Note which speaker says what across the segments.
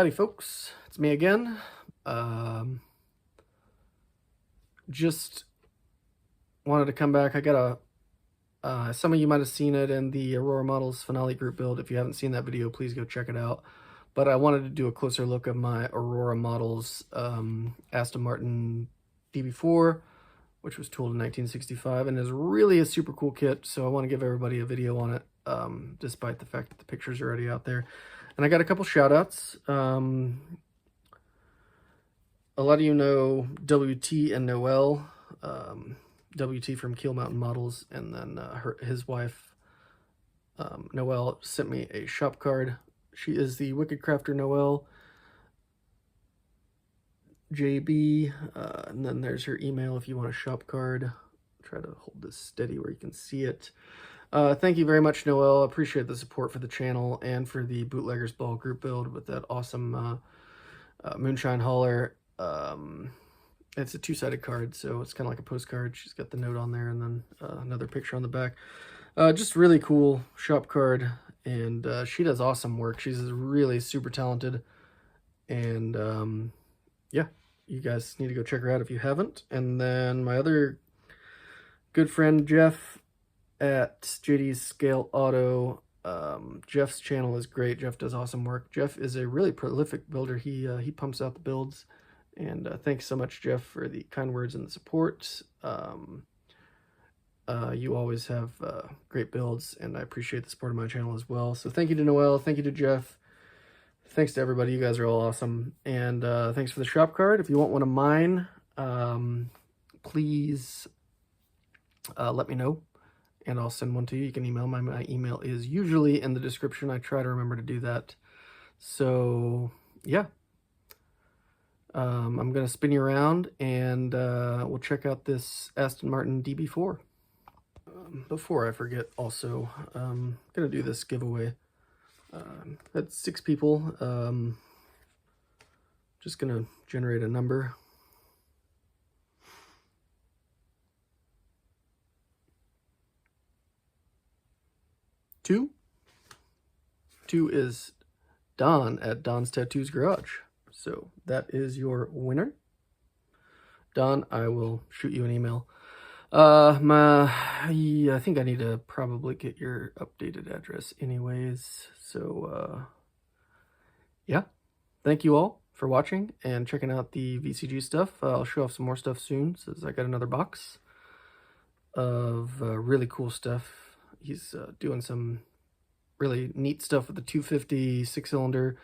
Speaker 1: Howdy folks, it's me again. Just wanted to come back. I got some of you might have seen it in the Aurora Models finale group build. If you haven't seen that video, please go check it out. But I wanted to do a closer look at my Aurora Models Aston Martin DB4, which was tooled in 1965 and is really a super cool kit. So I want to give everybody a video on it, despite the fact that the pictures are already out there. And I got a couple shout outs. A lot of you know WT and Noelle. WT from Keel Mountain Models, and then his wife, Noelle, sent me a shop card. She is the Wicked Crafter Noelle, JB, and then there's her email if you want a shop card. Try to hold this steady where you can see it. Thank you very much, Noelle. I appreciate the support for the channel and for the Bootleggers Ball group build with that awesome moonshine hauler. It's a two-sided card, so it's kind of like a postcard. She's got the note on there and then another picture on the back. Just really cool shop card, and she does awesome work. She's really super talented, and yeah, you guys need to go check her out if you haven't. And then my other good friend, Jeff, at JD's Scale Auto. Jeff's channel is great. Jeff does awesome work. Jeff is a really prolific builder. He pumps out the builds. And thanks so much, Jeff, for the kind words and the support. You always have great builds, and I appreciate the support of my channel as well. So thank you to Noelle. Thank you to Jeff. Thanks to everybody. You guys are all awesome. And thanks for the shop card. If you want one of mine, please let me know, and I'll send one to you. You can email my email is usually in the description. I try to remember to do that. So, yeah. I'm going to spin you around, and we'll check out this Aston Martin DB4. Before I forget, also, I'm going to do this giveaway. That's 6 people. Just going to generate a number. 2. 2 is Don at Don's Tattoos Garage. So that is your winner. Don, I will shoot you an email. I think I need to probably get your updated address anyways. So, yeah. Thank you all for watching and checking out the VCG stuff. I'll show off some more stuff soon, since I got another box of really cool stuff. He's doing some really neat stuff with the 250 6-cylinder.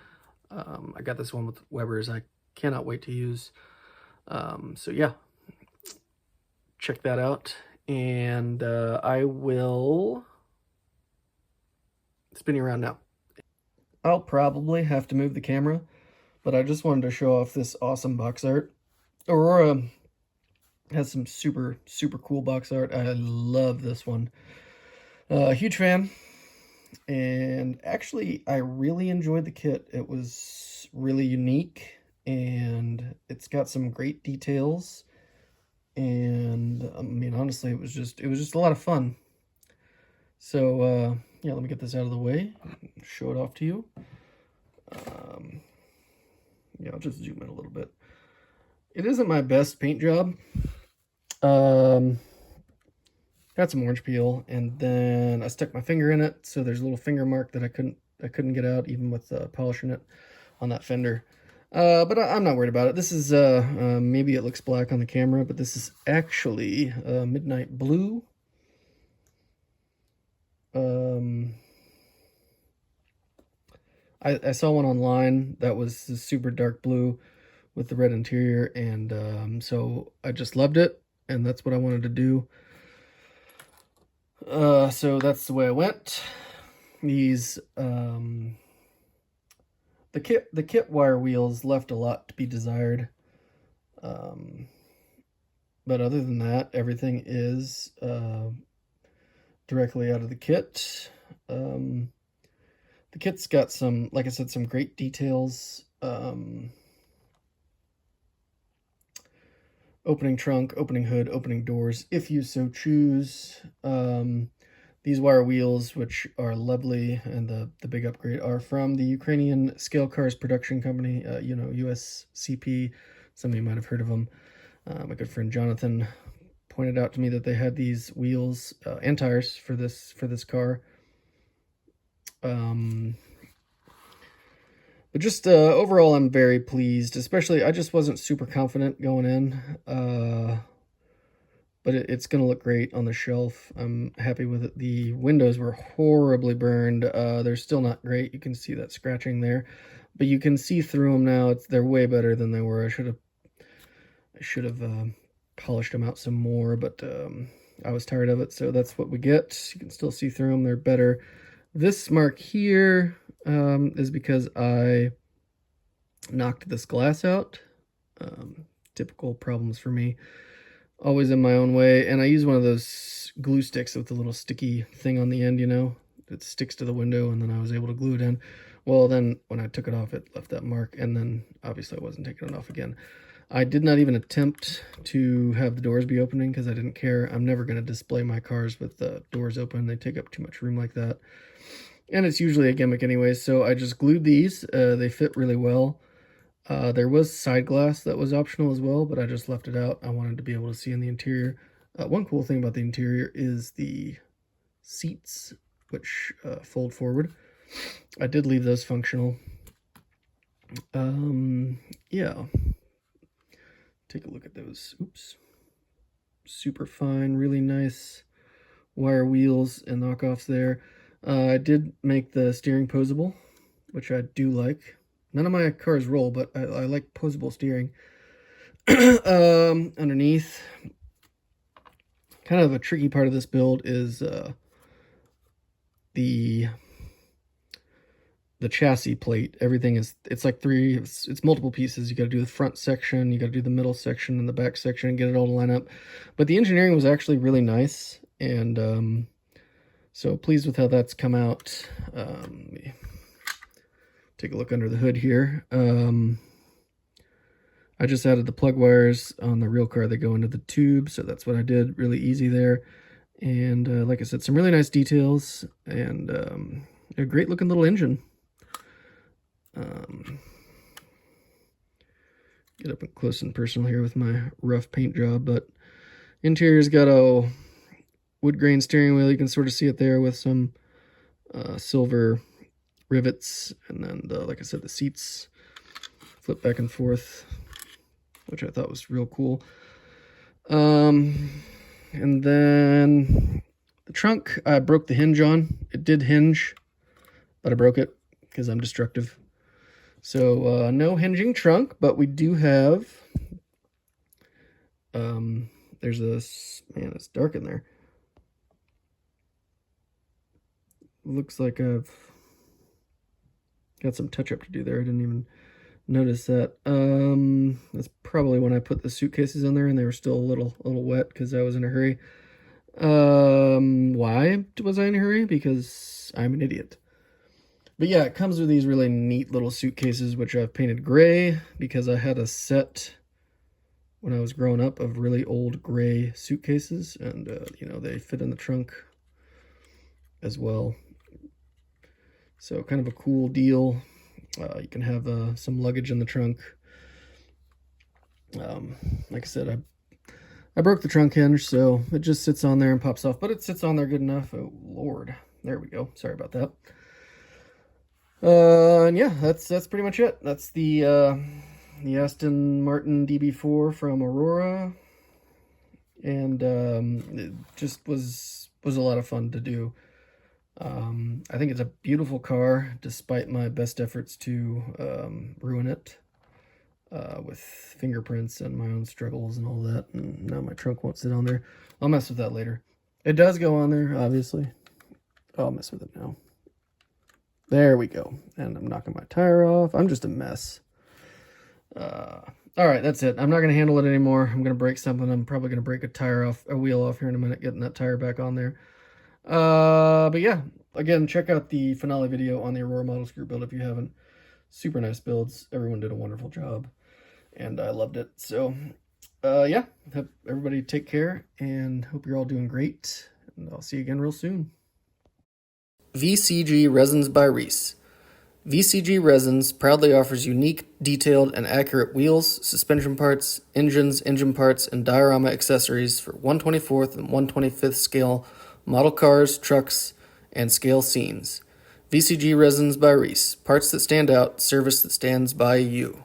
Speaker 1: I got this one with Weber's. I cannot wait to use. So yeah, check that out. And I will spin you around now. I'll probably have to move the camera, but I just wanted to show off this awesome box art. Aurora has some super, super cool box art. I love this one. Huge fan. And actually, I really enjoyed the kit. It was really unique, and it's got some great details. And I mean, honestly, it was just a lot of fun. So yeah, let me get this out of the way, show it off to you. Yeah, I'll just zoom in a little bit. It isn't my best paint job. Got some orange peel, and then I stuck my finger in it, so there's a little finger mark that I couldn't get out, even with polishing it on that fender. But I'm not worried about it. This is maybe it looks black on the camera, but this is actually midnight blue. I saw one online that was super dark blue with the red interior, and so I just loved it, and that's what I wanted to do. So that's the way I went. These, the kit wire wheels left a lot to be desired. But other than that, everything is, directly out of the kit. The kit's got some, like I said, some great details. Opening trunk, opening hood, opening doors, if you so choose. The these wire wheels, which are lovely, and the big upgrade, are from the Ukrainian Scale Cars Production Company, you know, USCP. Some of you might have heard of them. My good friend Jonathan pointed out to me that they had these wheels and tires for this car. But just overall, I'm very pleased. Especially, I just wasn't super confident going in. But it's going to look great on the shelf. I'm happy with it. The windows were horribly burned. They're still not great. You can see that scratching there. But you can see through them now. They're way better than they were. I should have polished them out some more, but I was tired of it, so that's what we get. You can still see through them. They're better. This mark here is because I knocked this glass out. Typical problems for me. Always in my own way, and I use one of those glue sticks with the little sticky thing on the end, you know, that sticks to the window, and then I was able to glue it in. Well, then when I took it off, it left that mark, and then obviously I wasn't taking it off again. I did not even attempt to have the doors be opening because I didn't care. I'm never going to display my cars with the doors open. They take up too much room like that, and it's usually a gimmick anyway, so I just glued these. They fit really well. There was side glass that was optional as well, but I just left it out. I wanted to be able to see in the interior. One cool thing about the interior is the seats, which fold forward. I did leave those functional. Yeah. Take a look at those. Oops. Super fine, really nice wire wheels and knockoffs there. I did make the steering posable, which I do like. None of my cars roll, but I like posable steering. Underneath, kind of a tricky part of this build is the chassis plate. Everything is, it's like it's multiple pieces. You got to do the front section, you got to do the middle section and the back section and get it all to line up. But the engineering was actually really nice, and so pleased with how that's come out. Let me take a look under the hood here. I just added the plug wires on the real car that go into the tube, so that's what I did. Really easy there. And like I said, some really nice details, and a great looking little engine. Get up close and personal here with my rough paint job, but interior's got a wood grain steering wheel. You can sort of see it there with some silver rivets, and then like I said, the seats flip back and forth, which I thought was real cool. And then the trunk, I broke the hinge on. It did hinge, but I broke it because I'm destructive. So no hinging trunk, but we do have, there's this, man, it's dark in there. Looks like I've got some touch-up to do there. I didn't even notice that. That's probably when I put the suitcases in there and they were still a little wet because I was in a hurry. Why was I in a hurry? Because I'm an idiot. But yeah, it comes with these really neat little suitcases, which I've painted gray because I had a set when I was growing up of really old gray suitcases, and you know, they fit in the trunk as well. So kind of a cool deal. You can have some luggage in the trunk. Like I said, I broke the trunk hinge, so it just sits on there and pops off, but it sits on there good enough. Oh Lord, there we go. Sorry about that. And yeah, that's pretty much it. That's the Aston Martin DB4 from Aurora, and it just was a lot of fun to do. I think it's a beautiful car, despite my best efforts to ruin it with fingerprints and my own struggles and all that. And now my trunk won't sit on there. I'll mess with that later. It does go on there, obviously. I'll mess with it now. There we go. And I'm knocking my tire off. I'm just a mess. All right, that's it. I'm not going to handle it anymore. I'm going to break something. I'm probably going to break a wheel off here in a minute, getting that tire back on there. But yeah, again, check out the finale video on the Aurora Models Group build if you haven't. Super nice builds. Everyone did a wonderful job, and I loved it. So, yeah, everybody take care, and hope you're all doing great, and I'll see you again real soon. VCG Resins by Reese. VCG Resins proudly offers unique, detailed, and accurate wheels, suspension parts, engines, engine parts, and diorama accessories for 1/24th and 1/25th scale model cars, trucks, and scale scenes. VCG Resins by Reese. Parts that stand out, service that stands by you.